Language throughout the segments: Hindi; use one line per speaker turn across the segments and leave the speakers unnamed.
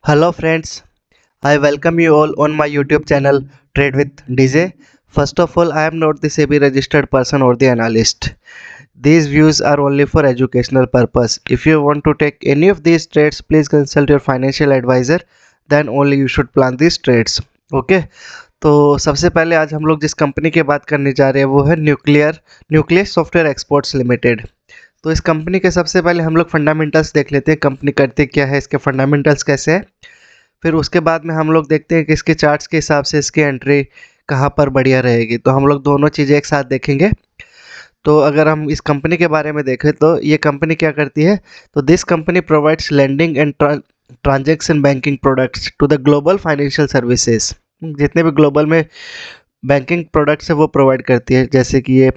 Hello friends, I welcome you all on my YouTube channel Trade with DJ. First of all, I am not the SEBI registered person or the analyst. These views are only for educational purpose. If you want to take any of these trades, please consult your financial advisor. Then only you should plan these trades. Okay? तो सबसे पहले आज हम लोग जिस कंपनी की बात करने जा रहे हैं वो है न्यूक्लियस सॉफ्टवेयर एक्सपोर्ट्स लिमिटेड। तो इस कंपनी के सबसे पहले हम लोग फंडामेंटल्स देख लेते हैं, कंपनी करती क्या है, इसके फंडामेंटल्स कैसे हैं। फिर उसके बाद में हम लोग देखते हैं कि इसके चार्ट्स के हिसाब से इसकी एंट्री कहाँ पर बढ़िया रहेगी। तो हम लोग दोनों चीज़ें एक साथ देखेंगे। तो अगर हम इस कंपनी के बारे में देखें तो ये कंपनी क्या करती है, तो this company provides lending and transaction banking products to the global financial services. जितने भी ग्लोबल में बैंकिंग प्रोडक्ट्स है वो प्रोवाइड करती है, जैसे कि ये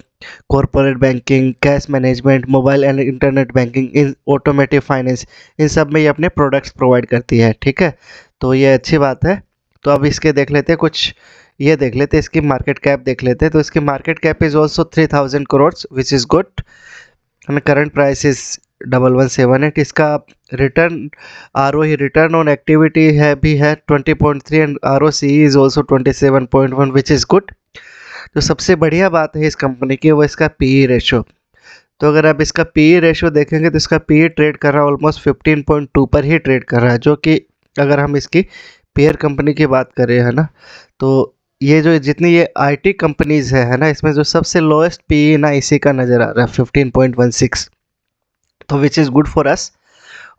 corporate banking, cash management, mobile and internet banking, in automotive finance, इन सब में ये अपने प्रोडक्ट्स प्रोवाइड करती है। ठीक है, तो ये अच्छी बात है। तो अब इसके देख लेते हैं कुछ, ये देख लेते हैं इसकी मार्केट कैप देख लेते हैं। तो इसकी market cap is also 3000 crore which is good and current price is 1178। इसका रिटर्न रिटर्न ऑन एक्टिविटी है भी है 20.3 and ROCE is also 27.1 which is good. तो सबसे बढ़िया बात है इस कंपनी की वो इसका PE रेशो। तो अगर आप इसका PE रेशो देखेंगे तो इसका PE ट्रेड कर रहा है ऑलमोस्ट 15.2 पर ही ट्रेड कर रहा है, जो कि अगर हम इसकी पेयर कंपनी की बात करें है ना, तो ये जो जितनी ये IT कंपनीज है ना, इसमें जो सबसे लोएस्ट PE ना इसी का नज़र आ रहा है 15.16, तो which is good for us.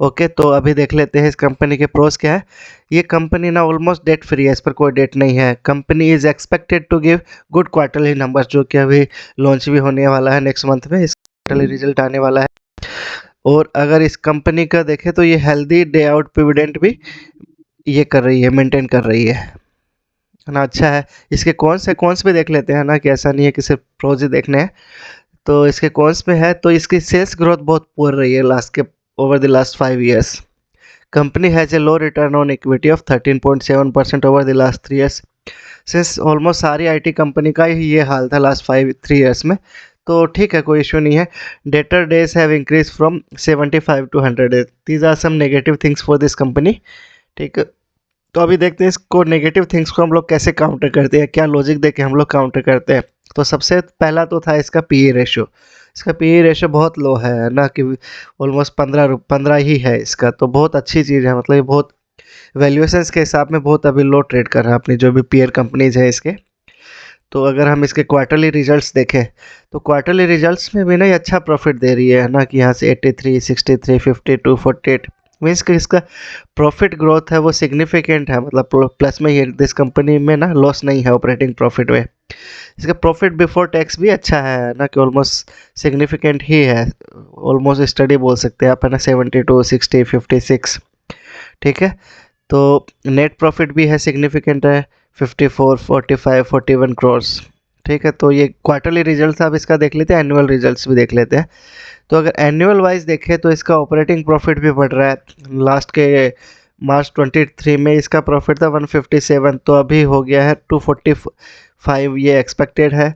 Okay, तो अभी देख लेते हैं इस कंपनी के प्रोस क्या है। ये कंपनी ना ऑलमोस्ट डेट फ्री है, इस पर कोई डेट नहीं है। Company is expected to give good quarterly numbers, जो कि अभी लॉन्च भी होने वाला है नेक्स्ट मंथ में, इस क्वार्टरली रिजल्ट आने वाला है। और अगर इस कंपनी का देखें तो ये हेल्दी डे आउट डिविडेंड भी ये कर रही है, मेंटेन कर रही है ना। अच्छा है। इसके कौन से भी देख लेते हैं ना, कि ऐसा नहीं है कि सिर्फ प्रोज ही देखने हैं। तो इसके कौन्स में है तो इसकी सेल्स ग्रोथ बहुत पुअर रही है over the last 5 years। Company has a low return on equity of 13.7% over the last 3 years। Since almost सारी IT कंपनी का ही ये हाल था लास्ट 3 years में। तो ठीक है, कोई इशू नहीं है। Debtor days have increase from 75 to 100 days। These are some negative things for this company. ठीक है, तो अभी देखते हैं इसको नेगेटिव थिंग्स को हम लोग कैसे काउंटर करते हैं, क्या लॉजिक दे के हम लोग काउंटर करते हैं। तो सबसे पहला तो था इसका PE रेशो। इसका PE रेशो बहुत लो है ना, कि ऑलमोस्ट 15 ही है इसका। तो बहुत अच्छी चीज़ है, मतलब ये बहुत वैल्यूएशंस के हिसाब में बहुत अभी लो ट्रेड कर रहा है अपनी जो भी पीयर कंपनीज है इसके। तो अगर हम इसके क्वार्टरली रिजल्ट्स देखें तो क्वार्टरली रिजल्ट्स में भी ना ये अच्छा प्रॉफिट दे रही है ना, कि यहाँ से 83, 63, 52, 48 मीन्स कि इसका प्रॉफिट ग्रोथ है वो सिग्निफिकेंट है, मतलब प्लस में ये दिस कंपनी में ना लॉस नहीं है ऑपरेटिंग प्रॉफिट में। इसका प्रॉफिट बिफोर टैक्स भी अच्छा है ना, कि ऑलमोस्ट सिग्निफिकेंट ही है, ऑलमोस्ट स्टडी बोल सकते हैं आप है ना, 72, 60, 56। ठीक है, तो नेट प्रॉफिट भी है सिग्निफिकेंट है 54, 45, 41 करोर्स। ठीक है, तो ये क्वार्टरली रिजल्ट्स आप इसका देख लेते हैं, एनुअल रिजल्ट्स भी देख लेते हैं। तो अगर एनुअल वाइज देखें तो इसका ऑपरेटिंग प्रॉफिट भी बढ़ रहा है। लास्ट के मार्च 23 में इसका प्रॉफिट था 157, तो अभी हो गया है 245, ये एक्सपेक्टेड है।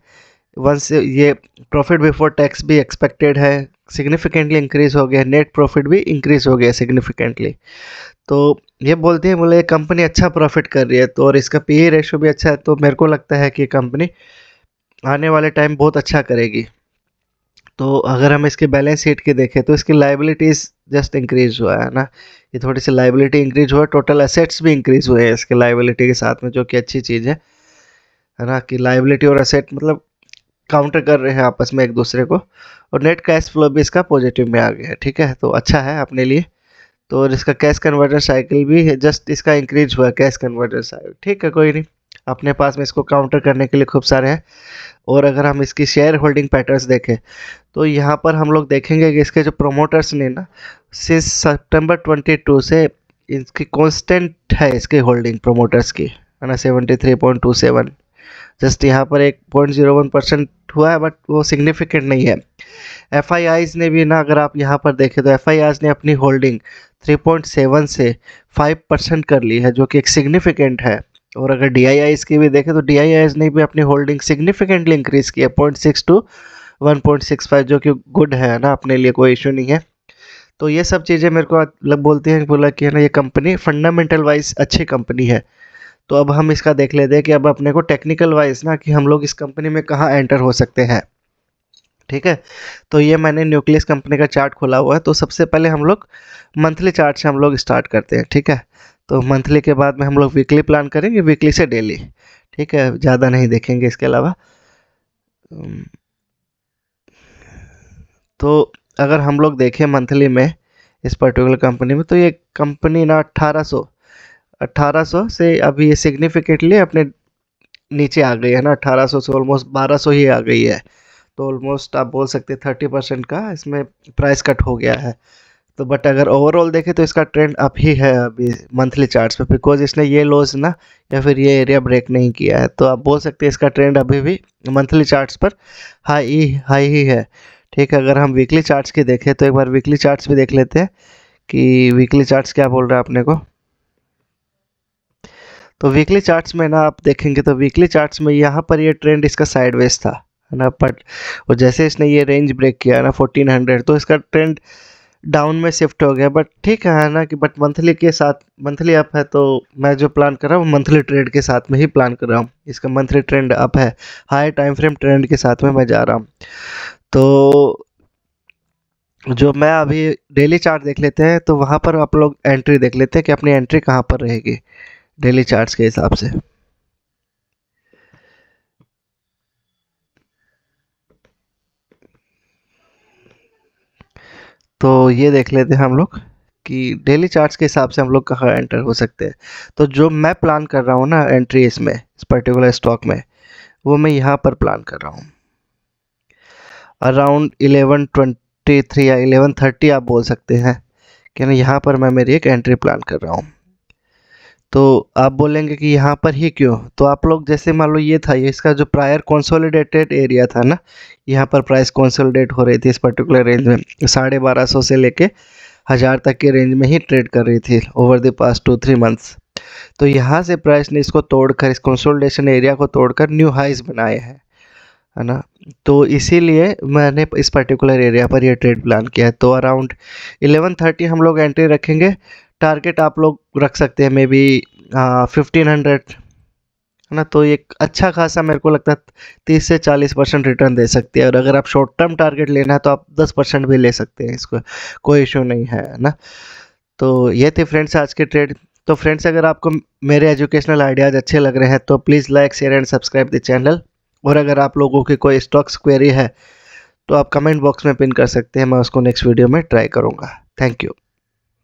वंस ये प्रॉफिट बिफोर टैक्स भी एक्सपेक्टेड है, सिग्निफिकेंटली इंक्रीज हो गया, नेट प्रॉफिट भी इंक्रीज हो गया सिग्निफिकेंटली। तो ये बोलते हैं, बोले कंपनी अच्छा प्रॉफिट कर रही है, तो और इसका PE रेशो भी अच्छा है, तो मेरे को लगता है कि कंपनी आने वाले टाइम बहुत अच्छा करेगी। तो अगर हम इसके बैलेंस शीट की देखें तो इसकी लाइबिलिटीज़ जस्ट इंक्रीज हुआ है ना, ये थोड़ी सी लाइबिलिटी इंक्रीज हुआ है, टोटल एसेट्स भी इंक्रीज हुए हैं इसके लाइबिलिटी के साथ में, जो कि अच्छी चीज़ है ना, कि लाइबिलिटी और एसेट मतलब काउंटर कर रहे हैं आपस में एक दूसरे को। और नेट कैश फ्लो भी इसका पॉजिटिव में आ गया है। ठीक है, तो अच्छा है अपने लिए। तो और इसका कैश कन्वर्जन साइकिल भी है, जस्ट इसका इंक्रीज हुआ है कैश कन्वर्जन साइकिल। ठीक है, कोई नहीं, अपने पास में इसको काउंटर करने के लिए खूब सारे हैं। और अगर हम इसकी शेयर होल्डिंग पैटर्न्स देखें तो यहाँ पर हम लोग देखेंगे कि इसके जो प्रोमोटर्स ने ना सिंस सितंबर 22 से इसकी कांस्टेंट है इसकी होल्डिंग प्रोमोटर्स की है ना, 73.27। जस्ट यहाँ पर 1.01% हुआ है, बट वो सिग्निफिकेंट नहीं है। FIIs ने भी ना, अगर आप यहाँ पर देखें तो FIIs ने अपनी होल्डिंग 3.7 से 5% कर ली है, जो कि एक सिग्निफिकेंट है। और अगर DIIs की भी देखें तो DIIs ने भी अपनी होल्डिंग सिग्निफिकेंटली इंक्रीज की है 0.6 to 1.65, जो कि गुड है ना, अपने लिए कोई इशू नहीं है। तो ये सब चीज़ें मेरे को मतलब बोलती हैं, बोला कि है ना ये कंपनी फंडामेंटल वाइज अच्छी कंपनी है। तो अब हम इसका देख लेते हैं कि अब अपने को टेक्निकल वाइज ना कि हम लोग इस कंपनी में कहाँ एंटर हो सकते हैं। ठीक है, तो ये मैंने न्यूक्लियस कंपनी का चार्ट खोला हुआ है। तो सबसे पहले हम लोग मंथली चार्ट से हम लोग स्टार्ट करते हैं। ठीक है, तो मंथली के बाद में हम लोग वीकली प्लान करेंगे, वीकली से डेली। ठीक है, ज़्यादा नहीं देखेंगे इसके अलावा। तो अगर हम लोग देखें मंथली में इस पर्टिकुलर कंपनी में, तो ये कंपनी ना 1800 से अभी ये सिग्निफिकेंटली अपने नीचे आ गई है ना। 1800 से ऑलमोस्ट 1200 ही आ गई है। तो ऑलमोस्ट आप बोल सकते हैं 30% का इसमें प्राइस कट हो गया है। तो बट अगर ओवरऑल देखें तो इसका ट्रेंड अप ही है अभी मंथली चार्ट्स पे, बिकॉज इसने ये लोज ना या फिर ये एरिया ब्रेक नहीं किया है। तो आप बोल सकते हैं इसका ट्रेंड अभी भी मंथली चार्ट्स पर हाई ही है। ठीक है, अगर हम वीकली चार्ट्स की देखें तो एक बार वीकली चार्ट्स भी देख लेते हैं कि वीकली चार्ट्स क्या बोल रहा है अपने को। तो वीकली चार्ट्स में ना आप देखेंगे तो वीकली चार्ट्स में यहाँ पर ये ट्रेंड इसका साइडवेज था, है ना। बट और जैसे इसने ये रेंज ब्रेक किया ना 1400, तो इसका ट्रेंड डाउन में शिफ्ट हो गया। बट ठीक है ना कि बट मंथली के साथ मंथली अप है, तो मैं जो प्लान कर रहा हूँ मंथली ट्रेड के साथ में ही प्लान कर रहा हूँ। इसका मंथली ट्रेंड अप है, हाई टाइम फ्रेम ट्रेंड के साथ में मैं जा रहा हूँ। तो जो मैं अभी डेली चार्ट देख लेते हैं, तो वहाँ पर आप लोग एंट्री देख लेते हैं कि अपनी एंट्री कहाँ पर रहेगी डेली चार्ट्स के हिसाब से। तो ये देख लेते हैं हम लोग कि डेली चार्ट्स के हिसाब से हम लोग कहाँ एंटर हो सकते हैं। तो जो मैं प्लान कर रहा हूँ ना एंट्री इसमें इस पर्टिकुलर स्टॉक में, वो मैं यहाँ पर प्लान कर रहा हूँ अराउंड 1123 या 1130 आप बोल सकते हैं कि ना यहाँ पर मैं मेरी एक एंट्री प्लान कर रहा हूँ। तो आप बोलेंगे कि यहाँ पर ही क्यों, तो आप लोग जैसे मान लो ये था, ये इसका जो प्रायर कंसोलिडेटेड एरिया था ना, यहाँ पर प्राइस कंसोलिडेट हो रही थी इस पर्टिकुलर रेंज में 1250 से लेके 1000 तक के रेंज में ही ट्रेड कर रही थी ओवर द पास्ट 2-3 मंथ्स। तो यहाँ से प्राइस ने इसको तोड़कर, इस कंसोलिडेशन एरिया को तोड़कर न्यू हाइज बनाए हैं, है ना। तो इसीलिए मैंने इस पर्टिकुलर एरिया पर ये ट्रेड प्लान किया है। तो अराउंड 1130 हम लोग एंट्री रखेंगे। टारगेट आप लोग रख सकते हैं मे बी 1500, है ना। तो एक अच्छा खासा मेरे को लगता है 30 से 40% रिटर्न दे सकती है। और अगर आप शॉर्ट टर्म टारगेट लेना है तो आप 10% भी ले सकते हैं, इसको कोई इशू नहीं है ना। तो ये थे फ्रेंड्स आज के ट्रेड। तो फ्रेंड्स अगर आपको मेरे एजुकेशनल आइडियाज़ अच्छे लग रहे हैं तो please like share and subscribe the channel. और अगर आप लोगों की कोई स्टॉक्स क्वेरी है तो आप कमेंट बॉक्स में पिन कर सकते हैं, मैं उसको नेक्स्ट वीडियो में ट्राई करूँगा। Thank you.